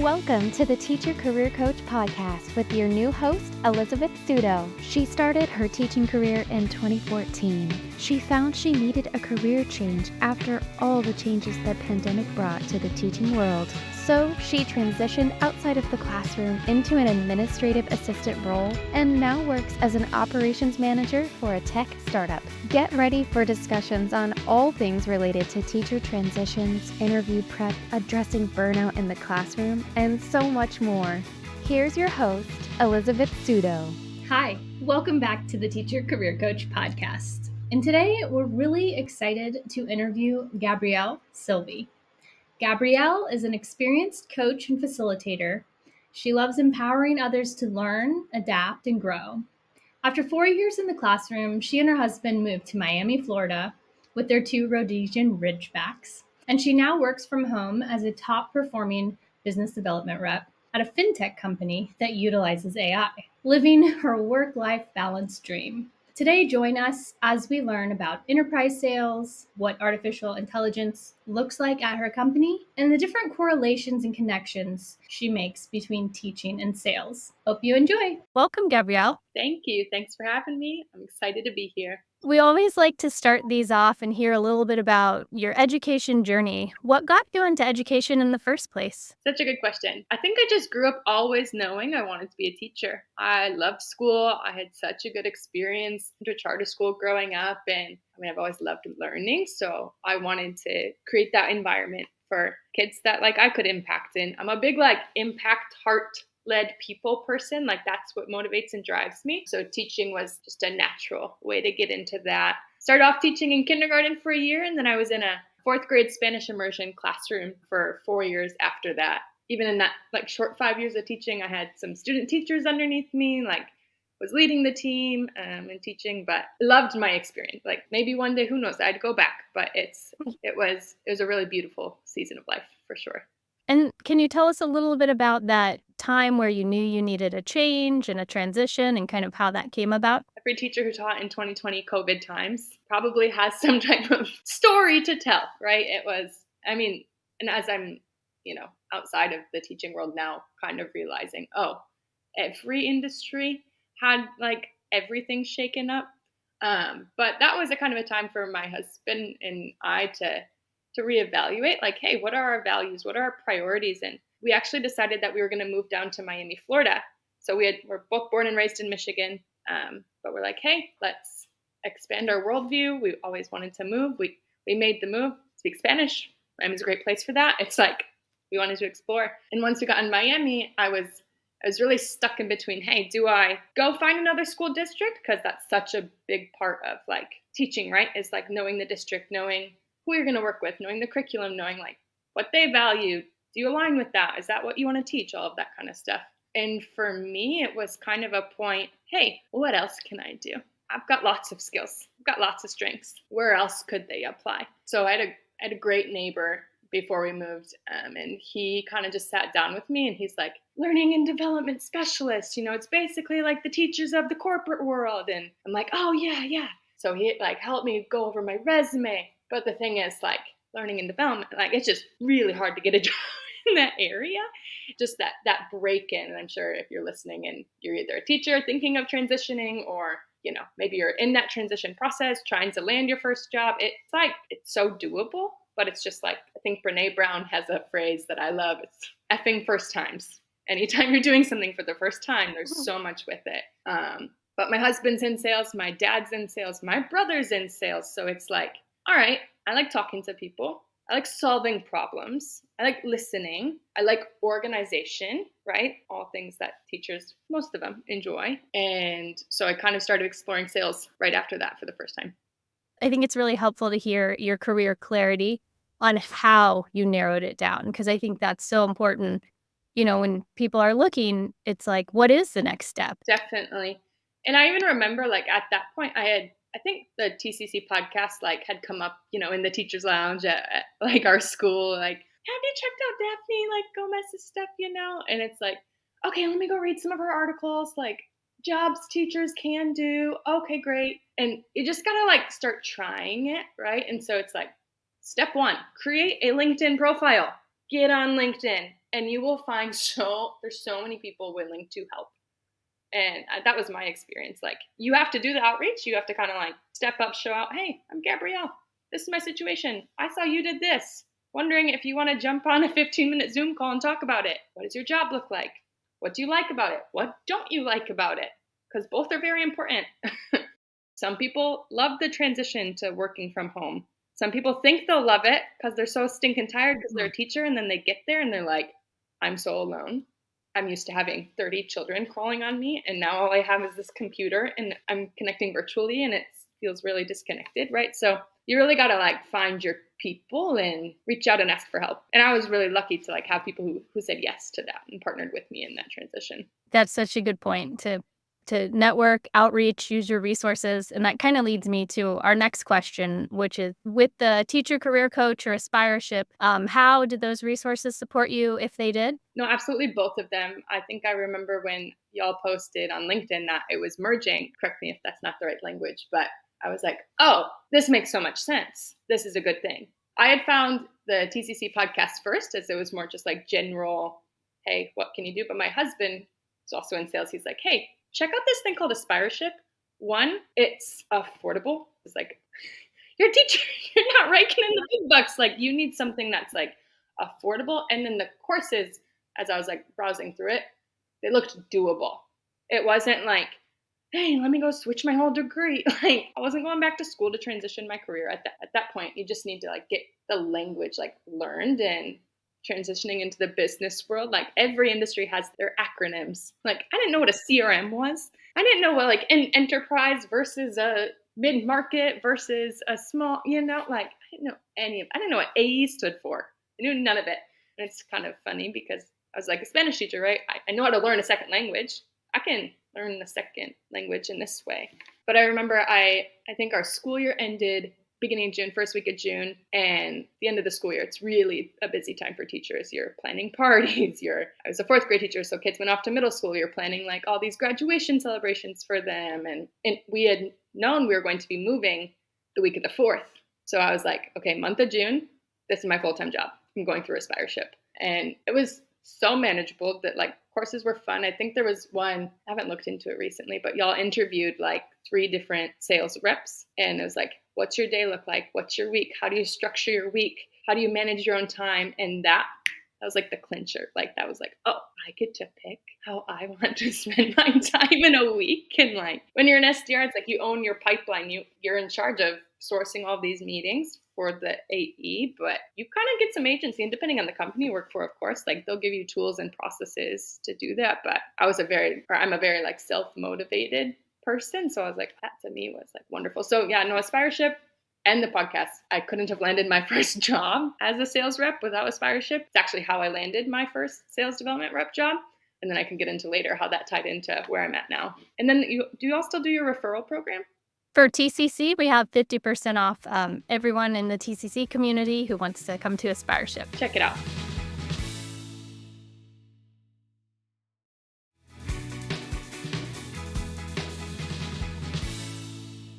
Welcome to the Teacher Career Coach podcast with your new host, Elizabeth Sudo. She started her teaching career in 2014. She found she needed a career change after all the changes the pandemic brought to the teaching world. So she transitioned outside of the classroom into an administrative assistant role and now works as an operations manager for a tech startup. Get ready for discussions on all things related to teacher transitions, interview prep, addressing burnout in the classroom, and so much more. Here's your host, Elizabeth Sudo. Hi, welcome back to the Teacher Career Coach podcast. And today we're really excited to interview Gabriele Silvey. Gabriele is an experienced coach and facilitator. She loves empowering others to learn, adapt, and grow. After 4 years in the classroom, she and her husband moved to Miami, Florida, with their 2 Rhodesian Ridgebacks. And she now works from home as a top-performing business development rep at a fintech company that utilizes AI, living her work-life balance dream. Today, join us as we learn about enterprise sales, what artificial intelligence looks like at her company, and the different correlations and connections she makes between teaching and sales. Hope you enjoy. Welcome, Gabriele. Thank you. Thanks for having me. I'm excited to be here. We always like to start these off and hear a little bit about your education journey. What got you into education in the first place? Such a good question. I think I just grew up always knowing I wanted to be a teacher. I loved school. I had such a good experience into charter school growing up. And I've always loved learning. So I wanted to create that environment for kids that I could impact in. I'm a big impact heart-led people person. That's what motivates and drives me. So teaching was just a natural way to get into that. Started off teaching in kindergarten for a year, and then I was in a 4th grade Spanish immersion classroom for 4 years after that. Even in that short 5 years of teaching, I had some student teachers underneath me, was leading the team and teaching, but loved my experience. Maybe one day, who knows, I'd go back, but it was a really beautiful season of life for sure. And can you tell us a little bit about that time where you knew you needed a change and a transition and kind of how that came about? Every teacher who taught in 2020 COVID times probably has some type of story to tell, right? And as I'm, outside of the teaching world now, kind of realizing, every industry had everything shaken up. But that was a kind of a time for my husband and I to reevaluate, hey, what are our values? What are our priorities? And we actually decided that we were going to move down to Miami, Florida. So we're both born and raised in Michigan, but we're hey, let's expand our worldview. We always wanted to move. We made the move, speak Spanish. Miami's a great place for that. It's we wanted to explore. And once we got in Miami, I was really stuck in between, hey, do I go find another school district? Because that's such a big part of teaching, right? Is knowing the district, knowing who you're going to work with, knowing the curriculum, knowing what they value. Do you align with that? Is that what you want to teach? All of that kind of stuff. And for me, it was kind of a point, hey, what else can I do? I've got lots of skills. I've got lots of strengths. Where else could they apply? So I had a great neighbor before we moved, and he kind of just sat down with me, and he's learning and development specialist. It's basically the teachers of the corporate world. And I'm oh, yeah. So he helped me go over my resume. But the thing is, learning and development, it's just really hard to get a job in that area. Just that break-in. And I'm sure if you're listening and you're either a teacher thinking of transitioning, or maybe you're in that transition process trying to land your first job, it's so doable. But it's just I think Brene Brown has a phrase that I love. It's effing first times. Anytime you're doing something for the first time, there's so much with it. But my husband's in sales, my dad's in sales, my brother's in sales. So it's all right, I like talking to people. I like solving problems. I like listening. I like organization, right? All things that teachers, most of them, enjoy. And so I kind of started exploring sales right after that for the first time. I think it's really helpful to hear your career clarity on how you narrowed it down, because I think that's so important. When people are looking, it's what is the next step? Definitely. And I even remember at that point, I think the TCC podcast had come up, in the teacher's lounge at our school. Have you checked out Daphne Gomez's stuff, And it's okay, let me go read some of her articles, jobs teachers can do. Okay, great. And you just gotta start trying it, right? And so it's step 1, create a LinkedIn profile. Get on LinkedIn. and you will find there's so many people willing to help. And that was my experience. Like, you have to do the outreach. You have to kind of like step up, show out, hey, I'm Gabrielle. This is my situation. I saw you did this. Wondering if you want to jump on a 15-minute Zoom call and talk about it. What does your job look like? What do you like about it? What don't you like about it? Because both are very important. Some people love the transition to working from home. Some people think they'll love it because they're so stinking tired because they're a teacher, and then they get there and they're like, I'm so alone. I'm used to having 30 children crawling on me, and now all I have is this computer, and I'm connecting virtually, and it feels really disconnected, right? So you really got to like find your people and reach out and ask for help. And I was really lucky to like have people who said yes to that and partnered with me in that transition. That's such a good point to network, outreach, use your resources. And that kind of leads me to our next question, which is with the teacher career coach or aspireship, how did those resources support you if they did? No, absolutely both of them. I think I remember when y'all posted on LinkedIn that it was merging. Correct me if that's not the right language, but I was like, oh, this makes so much sense. This is a good thing. I had found the TCC podcast first, as it was more just like general, hey, what can you do? But my husband is also in sales. He's like, hey, check out this thing called aspireship. One, it's affordable. It's like, you're a teacher. You're not raking in the big bucks. Like, you need something that's like affordable. And then the courses, as I was like browsing through it, they looked doable. It wasn't like, hey, let me go switch my whole degree. Like, I wasn't going back to school to transition my career at that point. You just need to like get the language like learned, and transitioning into the business world. Like, every industry has their acronyms. Like, I didn't know what a CRM was. I didn't know what like an enterprise versus a mid-market versus a small, like I didn't know I didn't know what AE stood for. I knew none of it. And it's kind of funny because I was like a Spanish teacher, right? I know how to learn a second language. I can learn the second language in this way. But I remember I think our school year ended beginning of June, first week of June, and the end of the school year, it's really a busy time for teachers. You're planning parties. I was a fourth grade teacher, so kids went off to middle school. You're planning like all these graduation celebrations for them. And we had known we were going to be moving the week of the 4th. So I was like, okay, month of June, this is my full-time job. I'm going through aspireship. And it was so manageable that like courses were fun. I think there was one, I haven't looked into it recently, but y'all interviewed like 3 different sales reps. And it was like, what's your day look like? What's your week? How do you structure your week? How do you manage your own time? And that was like the clincher. Like, that was like, oh, I get to pick how I want to spend my time in a week. And like, when you're an SDR, it's like you own your pipeline. You're in charge of sourcing all these meetings for the AE, but you kind of get some agency, and depending on the company you work for, of course, like they'll give you tools and processes to do that. But I'm a very like self-motivated person. So I was like, that to me was like wonderful. So yeah, no, aspireship and the podcast. I couldn't have landed my first job as a sales rep without aspireship. It's actually how I landed my first sales development rep job. And then I can get into later how that tied into where I'm at now. And then do you all still do your referral program? For TCC, we have 50% off everyone in the TCC community who wants to come to aspireship. Check it out.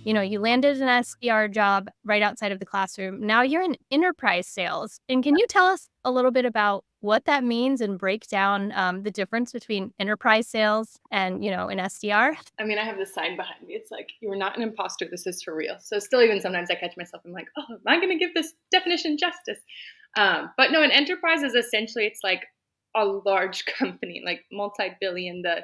You landed an SDR job right outside of the classroom. Now you're in enterprise sales. And can you tell us a little bit about what that means and break down the difference between enterprise sales and, an SDR? I mean, I have this sign behind me. It's like, you're not an imposter. This is for real. So still, even sometimes I catch myself. I'm like, oh, am I going to give this definition justice? But no, an enterprise is essentially, it's like a large company, like multi-billion, the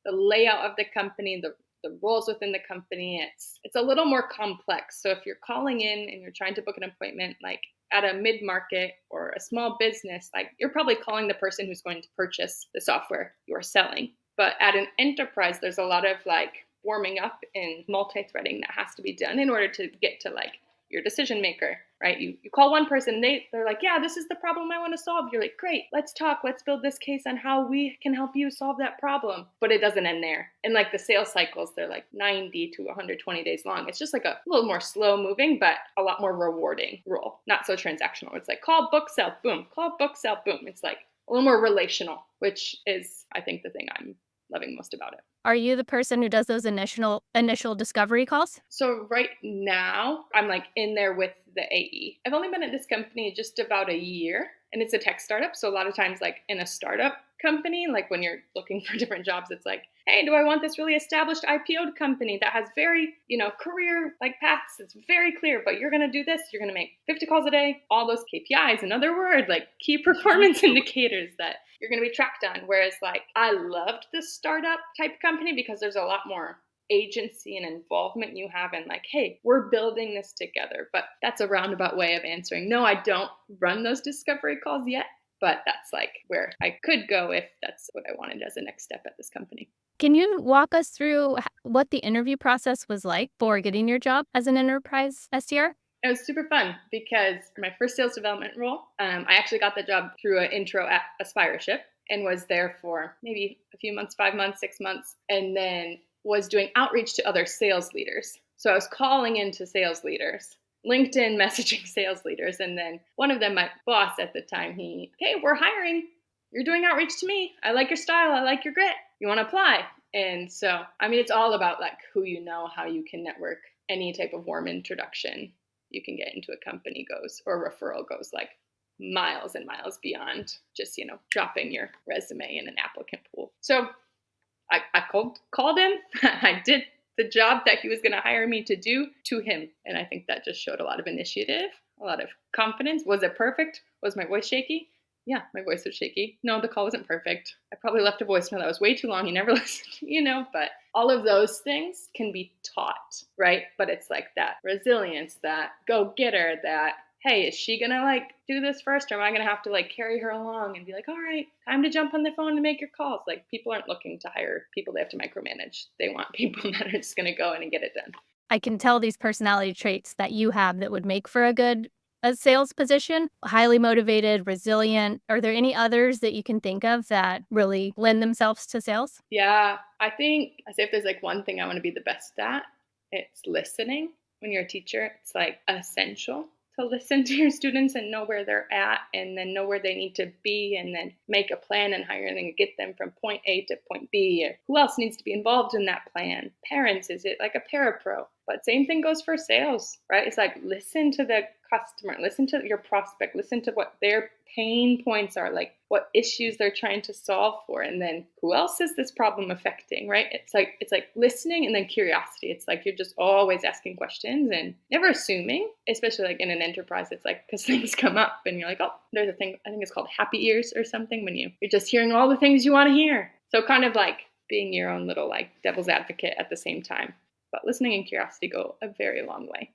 layout of the company, the roles within the company, it's a little more complex. So if you're calling in and you're trying to book an appointment, like at a mid-market or a small business, like you're probably calling the person who's going to purchase the software you're selling. But at an enterprise, there's a lot of like warming up and multi-threading that has to be done in order to get to like your decision maker, right? You call one person, they're like, yeah, this is the problem I want to solve. You're like, great, let's talk. Let's build this case on how we can help you solve that problem. But it doesn't end there. And like the sales cycles, they're like 90 to 120 days long. It's just like a little more slow moving, but a lot more rewarding role. Not so transactional. It's like call, book, sell, boom. Call, book, sell, boom. It's like a little more relational, which is, I think, the thing I'm loving most about it. Are you the person who does those initial discovery calls? So right now, I'm like in there with the AE. I've only been at this company just about a year. and it's a tech startup. So a lot of times, like in a startup company, like when you're looking for different jobs, it's like, hey, do I want this really established IPO'd company that has very, career like paths? It's very clear, but you're going to do this. You're going to make 50 calls a day, all those KPIs, another word, like key performance indicators that you're going to be tracked on. Whereas like I loved the startup type company because there's a lot more agency and involvement you have in like, hey, we're building this together. But that's a roundabout way of answering. No, I don't run those discovery calls yet, but that's like where I could go if that's what I wanted as a next step at this company. Can you walk us through what the interview process was like for getting your job as an enterprise SDR? It was super fun because for my first sales development role, I actually got the job through an intro at Aspireship and was there for maybe a few months, 5 months, 6 months, and then was doing outreach to other sales leaders. So I was calling into sales leaders, LinkedIn messaging sales leaders. And then one of them, my boss at the time, hey, we're hiring. You're doing outreach to me. I like your style. I like your grit. You want to apply? And so, it's all about like who you know, how you can network. Any type of warm introduction you can get into a company goes, or referral goes like miles and miles beyond just, dropping your resume in an applicant pool. So I called him. I did the job that he was going to hire me to do to him. And I think that just showed a lot of initiative, a lot of confidence. Was it perfect? Was my voice shaky? Yeah, my voice was shaky. No, the call wasn't perfect. I probably left a voicemail that was way too long. You never listened, but all of those things can be taught, right? But it's like that resilience, that go-getter, that, hey, is she going to like do this first? Or am I going to have to like carry her along and be like, all right, time to jump on the phone and make your calls? Like people aren't looking to hire people they have to micromanage. They want people that are just going to go in and get it done. I can tell these personality traits that you have that would make for a sales position. Highly motivated, resilient. Are there any others that you can think of that really lend themselves to sales? Yeah, I say if there's like one thing I want to be the best at, it's listening. When you're a teacher, it's like essential to listen to your students and know where they're at and then know where they need to be and then make a plan and how you're going to get them from point A to point B. Or who else needs to be involved in that plan? Parents, is it like a parapro? But same thing goes for sales, right? It's like listen to the customer, listen to your prospect, listen to what their pain points are, like what issues they're trying to solve for, and then who else is this problem affecting, right? It's like listening and then curiosity. It's like you're just always asking questions and never assuming, especially like in an enterprise. It's like because things come up and you're like, oh, there's a thing, I think it's called happy ears or something, when you're just hearing all the things you want to hear. So kind of like being your own little like devil's advocate at the same time. But listening and curiosity go a very long way.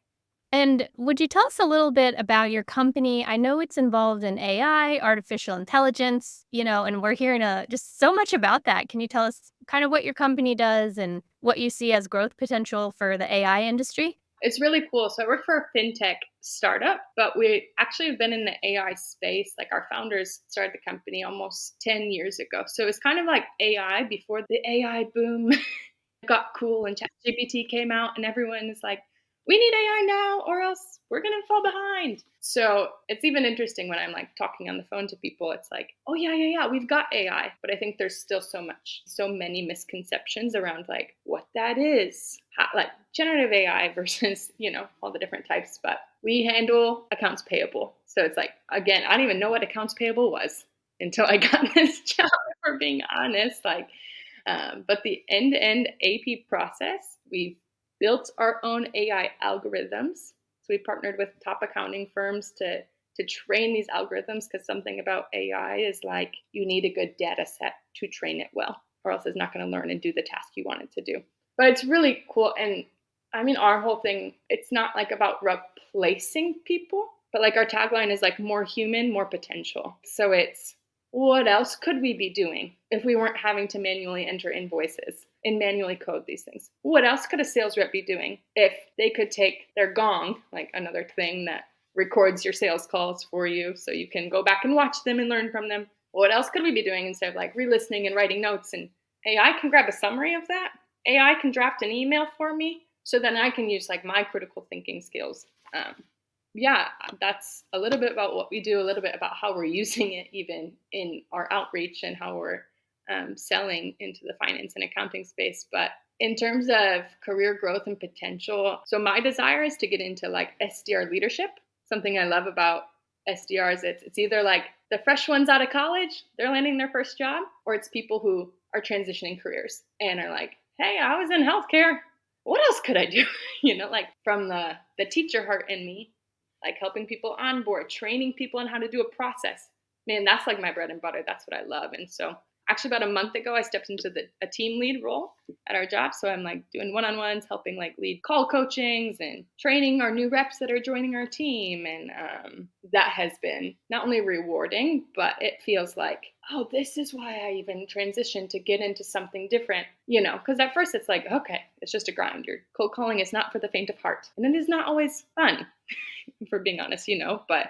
And would you tell us a little bit about your company? I know it's involved in AI, artificial intelligence, and we're hearing just so much about that. Can you tell us kind of what your company does and what you see as growth potential for the AI industry? It's really cool. So I work for a fintech startup, but we actually have been in the AI space. Like our founders started the company almost 10 years ago. So it's kind of like AI before the AI boom got cool and ChatGPT came out and everyone is like, we need AI now or else we're going to fall behind. So it's even interesting when I'm like talking on the phone to people. It's like, oh, yeah, we've got AI. But I think there's still so many misconceptions around like what that is, like generative AI versus, all the different types. But we handle accounts payable. So it's like, again, I don't even know what accounts payable was until I got this job, for being honest. But the end-to-end AP process, we've built our own AI algorithms. So we partnered with top accounting firms to train these algorithms, because something about AI is like you need a good data set to train it well, or else it's not going to learn and do the task you want it to do. But it's really cool. And our whole thing, it's not like about replacing people, but like our tagline is like more human, more potential. So it's, what else could we be doing if we weren't having to manually enter invoices and manually code these things? What else could a sales rep be doing if they could take their gong, like another thing that records your sales calls for you so you can go back and watch them and learn from them? What else could we be doing instead of like re-listening and writing notes? And AI can grab a summary of that. AI can draft an email for me, so then I can use like my critical thinking skills. Yeah, that's a little bit about what we do, a little bit about how we're using it even in our outreach and how we're selling into the finance and accounting space. But in terms of career growth and potential, so my desire is to get into like SDR leadership. Something I love about SDRs, it's either like the fresh ones out of college, they're landing their first job, or it's people who are transitioning careers and are like, hey, I was in healthcare. What else could I do? Like from the teacher heart in me, like helping people onboard, training people on how to do a process. Man, that's like my bread and butter. That's what I love. And so actually about a month ago, I stepped into a team lead role at our job. So I'm like doing one-on-ones, helping like lead call coachings and training our new reps that are joining our team. And that has been not only rewarding, but it feels like, oh, this is why I even transitioned to get into something different, because at first it's like, okay, it's just a grind. Your cold calling is not for the faint of heart. And it is not always fun, for being honest, but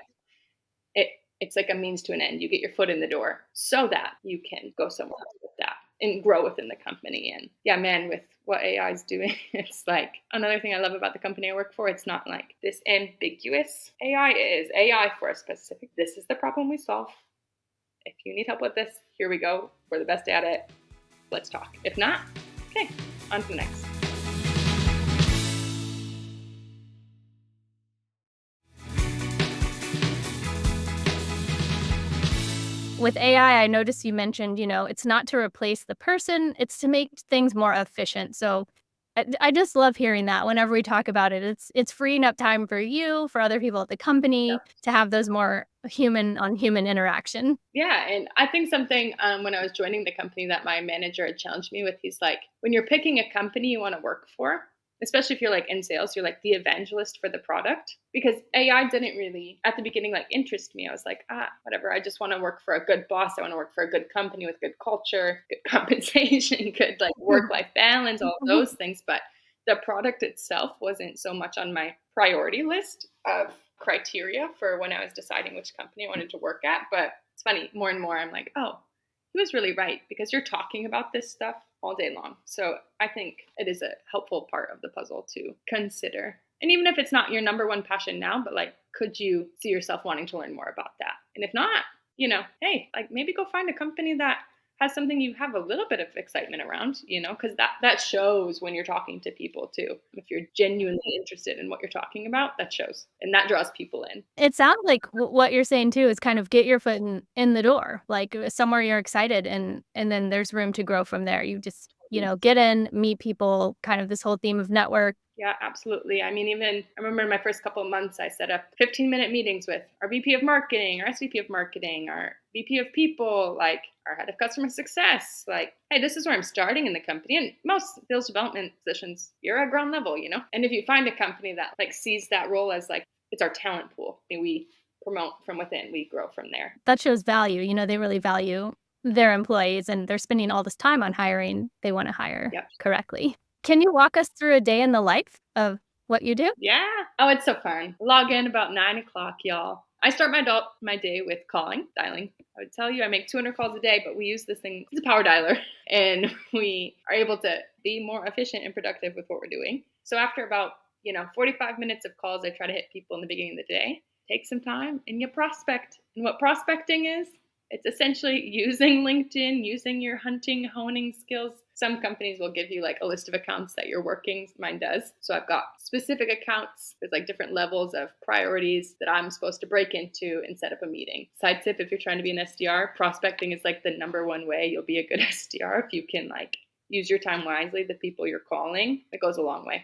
it's like a means to an end. You get your foot in the door so that you can go somewhere else with that and grow within the company. And yeah, man, with what AI is doing, it's like another thing I love about the company I work for. It's not like this ambiguous AI. It is AI for a specific, this is the problem we solve. If you need help with this, here we go. We're the best at it. Let's talk. If not, okay, on to the next. With AI, I noticed you mentioned, it's not to replace the person, it's to make things more efficient. So I just love hearing that whenever we talk about it. It's freeing up time for you, for other people at the company to have those more human on human interaction. Yeah. And I think something when I was joining the company that my manager had challenged me with, he's like, when you're picking a company you want to work for, especially if you're like in sales, you're like the evangelist for the product, because AI didn't really at the beginning like interest me. I was like, whatever. I just want to work for a good boss. I want to work for a good company with good culture, good compensation, good like work-life balance, all those things. But the product itself wasn't so much on my priority list of criteria for when I was deciding which company I wanted to work at. But it's funny, more and more I'm like, oh, he was really right, because you're talking about this stuff all day long. So I think it is a helpful part of the puzzle to consider. And even if it's not your number one passion now, but like, could you see yourself wanting to learn more about that? And if not, hey, like maybe go find a company that has something you have a little bit of excitement around, because that shows when you're talking to people too. If you're genuinely interested in what you're talking about, that shows, and that draws people in. It sounds like what you're saying too is kind of get your foot in the door, like somewhere you're excited, and then there's room to grow from there. You just, get in, meet people, kind of this whole theme of network. Yeah, absolutely. I mean, even I remember in my first couple of months, I set up 15-minute meetings with our VP of marketing, our SVP of marketing, our VP of people, like our head of customer success. Like, hey, this is where I'm starting in the company. And most sales development positions, you're at ground level, And if you find a company that like sees that role as like, it's our talent pool, and we promote from within, we grow from there. That shows value. They really value their employees, and they're spending all this time on hiring. They want to hire correctly. Can you walk us through a day in the life of what you do? Yeah. Oh, it's so fun. Log in about 9:00, y'all. I start my day with dialing. I would tell you I make 200 calls a day, but we use this thing, it's a power dialer, and we are able to be more efficient and productive with what we're doing. So after about, 45 minutes of calls, I try to hit people in the beginning of the day. Take some time and you prospect. And what prospecting is, it's essentially using LinkedIn, using your hunting, honing skills. Some companies will give you like a list of accounts that you're working. Mine does. So I've got specific accounts. There's like different levels of priorities that I'm supposed to break into and set up a meeting. Side tip, if you're trying to be an SDR, prospecting is like the number one way you'll be a good SDR. If you can like use your time wisely, the people you're calling, it goes a long way.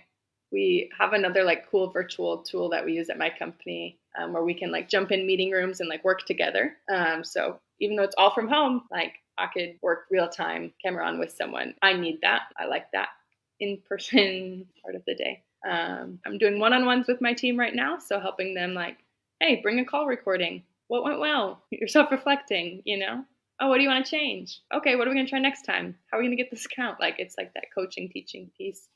We have another like cool virtual tool that we use at my company where we can like jump in meeting rooms and like work together. So even though it's all from home, like I could work real time, camera on with someone. I need that. I like that in-person part of the day. I'm doing one-on-ones with my team right now. So helping them like, hey, bring a call recording. What went well? You're self-reflecting, Oh, what do you want to change? Okay, what are we going to try next time? How are we going to get this account? Like it's like that coaching, teaching piece.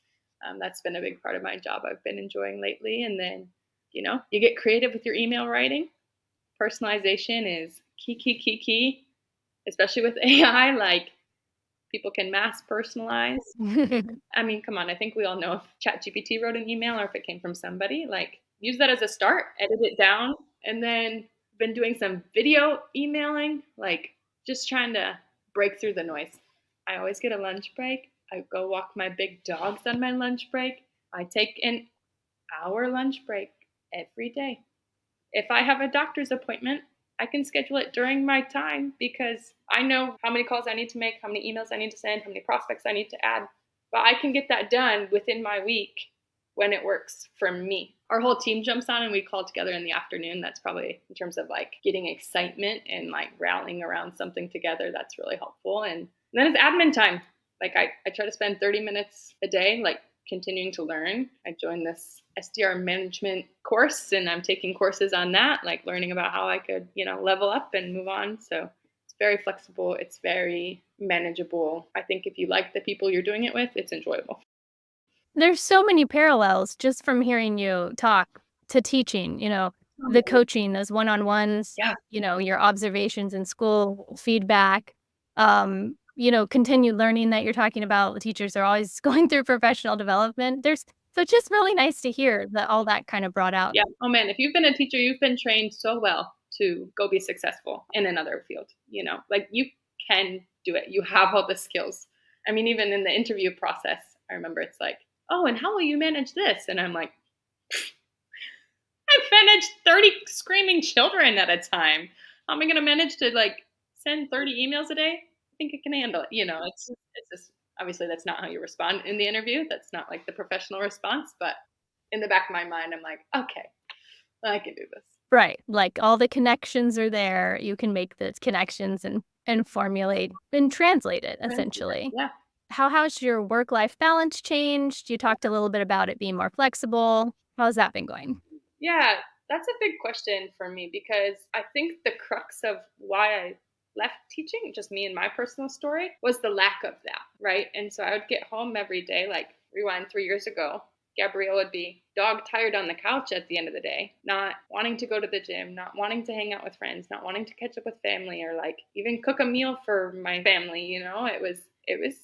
That's been a big part of my job I've been enjoying lately. And then, you get creative with your email writing. Personalization is key, especially with AI. Like people can mass personalize. I mean, come on. I think we all know if ChatGPT wrote an email or if it came from somebody, like use that as a start, edit it down. And then been doing some video emailing, like just trying to break through the noise. I always get a lunch break. I go walk my big dogs on my lunch break. I take an hour lunch break every day. If I have a doctor's appointment, I can schedule it during my time because I know how many calls I need to make, how many emails I need to send, how many prospects I need to add. But I can get that done within my week when it works for me. Our whole team jumps on and we call together in the afternoon. That's probably in terms of like getting excitement and like rallying around something together. That's really helpful. And then it's admin time. Like I try to spend 30 minutes a day, like continuing to learn. I joined this SDR management course and I'm taking courses on that, like learning about how I could, level up and move on. So it's very flexible. It's very manageable. I think if you like the people you're doing it with, it's enjoyable. There's so many parallels just from hearing you talk to teaching, the coaching, those one-on-ones, Yeah. Your observations in school, feedback, continued learning that you're talking about. The teachers are always going through professional development. So it's just really nice to hear that all that kind of brought out. Yeah. Oh man, if you've been a teacher, you've been trained so well to go be successful in another field, like you can do it. You have all the skills. I mean, even in the interview process, I remember it's like, oh, and how will you manage this? And I'm like, I managed 30 screaming children at a time. How am I going to manage to like send 30 emails a day? I think I can handle it. It's just obviously that's not how you respond in the interview. That's not like the professional response. But in the back of my mind, I'm like, okay, I can do this. Right. Like all the connections are there. You can make those connections and formulate and translate it essentially. Yeah. How has your work-life balance changed? You talked a little bit about it being more flexible. How's that been going? Yeah, that's a big question for me because I think the crux of why I left teaching, just me and my personal story, was the lack of that, right? And so I would get home every day, like rewind 3 years ago, Gabrielle would be dog tired on the couch at the end of the day, not wanting to go to the gym, not wanting to hang out with friends, not wanting to catch up with family or like even cook a meal for my family, it was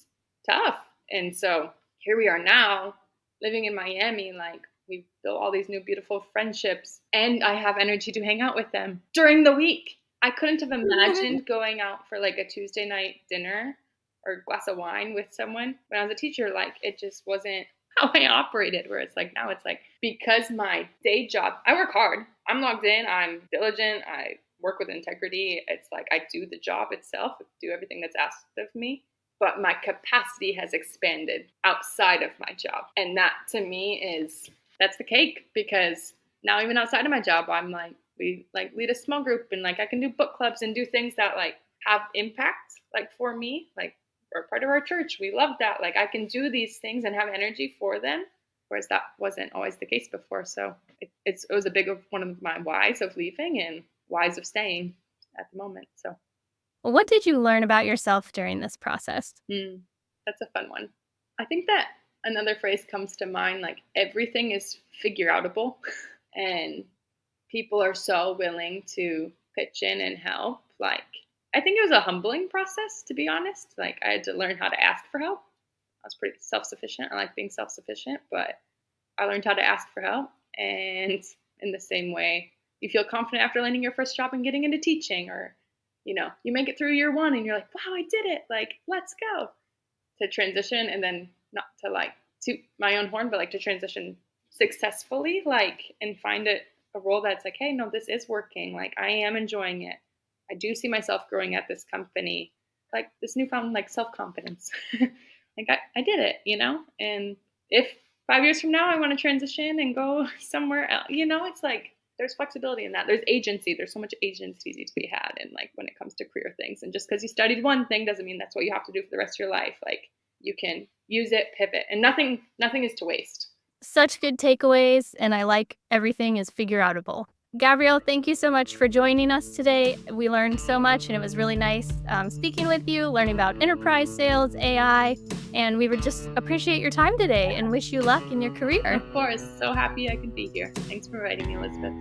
tough. And so here we are now living in Miami, like we've built all these new beautiful friendships and I have energy to hang out with them during the week. I couldn't have imagined going out for like a Tuesday night dinner or a glass of wine with someone when I was a teacher. Like it just wasn't how I operated, where it's like now it's like because my day job, I work hard. I'm logged in, I'm diligent, I work with integrity. It's like I do the job itself, do everything that's asked of me. But my capacity has expanded outside of my job. And that to me that's the cake because now even outside of my job, I'm like, we like lead a small group and like I can do book clubs and do things that like have impact like for me, like we're part of our church. We love that. Like I can do these things and have energy for them. Whereas that wasn't always the case before. So it was a big one of my whys of leaving and whys of staying at the moment. So. What did you learn about yourself during this process? That's a fun one. I think that another phrase comes to mind, like everything is figure outable and people are so willing to pitch in and help. Like, I think it was a humbling process, to be honest. Like I had to learn how to ask for help. I was pretty self-sufficient. I like being self-sufficient, but I learned how to ask for help. And in the same way, you feel confident after landing your first job and getting into teaching or you make it through year one and you're like, wow, I did it. Like, let's go. To transition and then not to like toot my own horn, but like to transition successfully, like, and find a role that's like, hey, no, this is working. Like, I am enjoying it. I do see myself growing at this company. Like this newfound like self-confidence. Like I did it, and if 5 years from now I want to transition and go somewhere else, it's like, there's flexibility in that. There's agency. There's so much agency to be had in like when it comes to career things. And just because you studied one thing doesn't mean that's what you have to do for the rest of your life. Like you can use it, pivot, and nothing is to waste. Such good takeaways, and I like everything is figure outable. Gabrielle, thank you so much for joining us today. We learned so much, and it was really nice speaking with you, learning about enterprise sales, AI, and we would just appreciate your time today and wish you luck in your career. Of course. So happy I could be here. Thanks for inviting me, Elizabeth.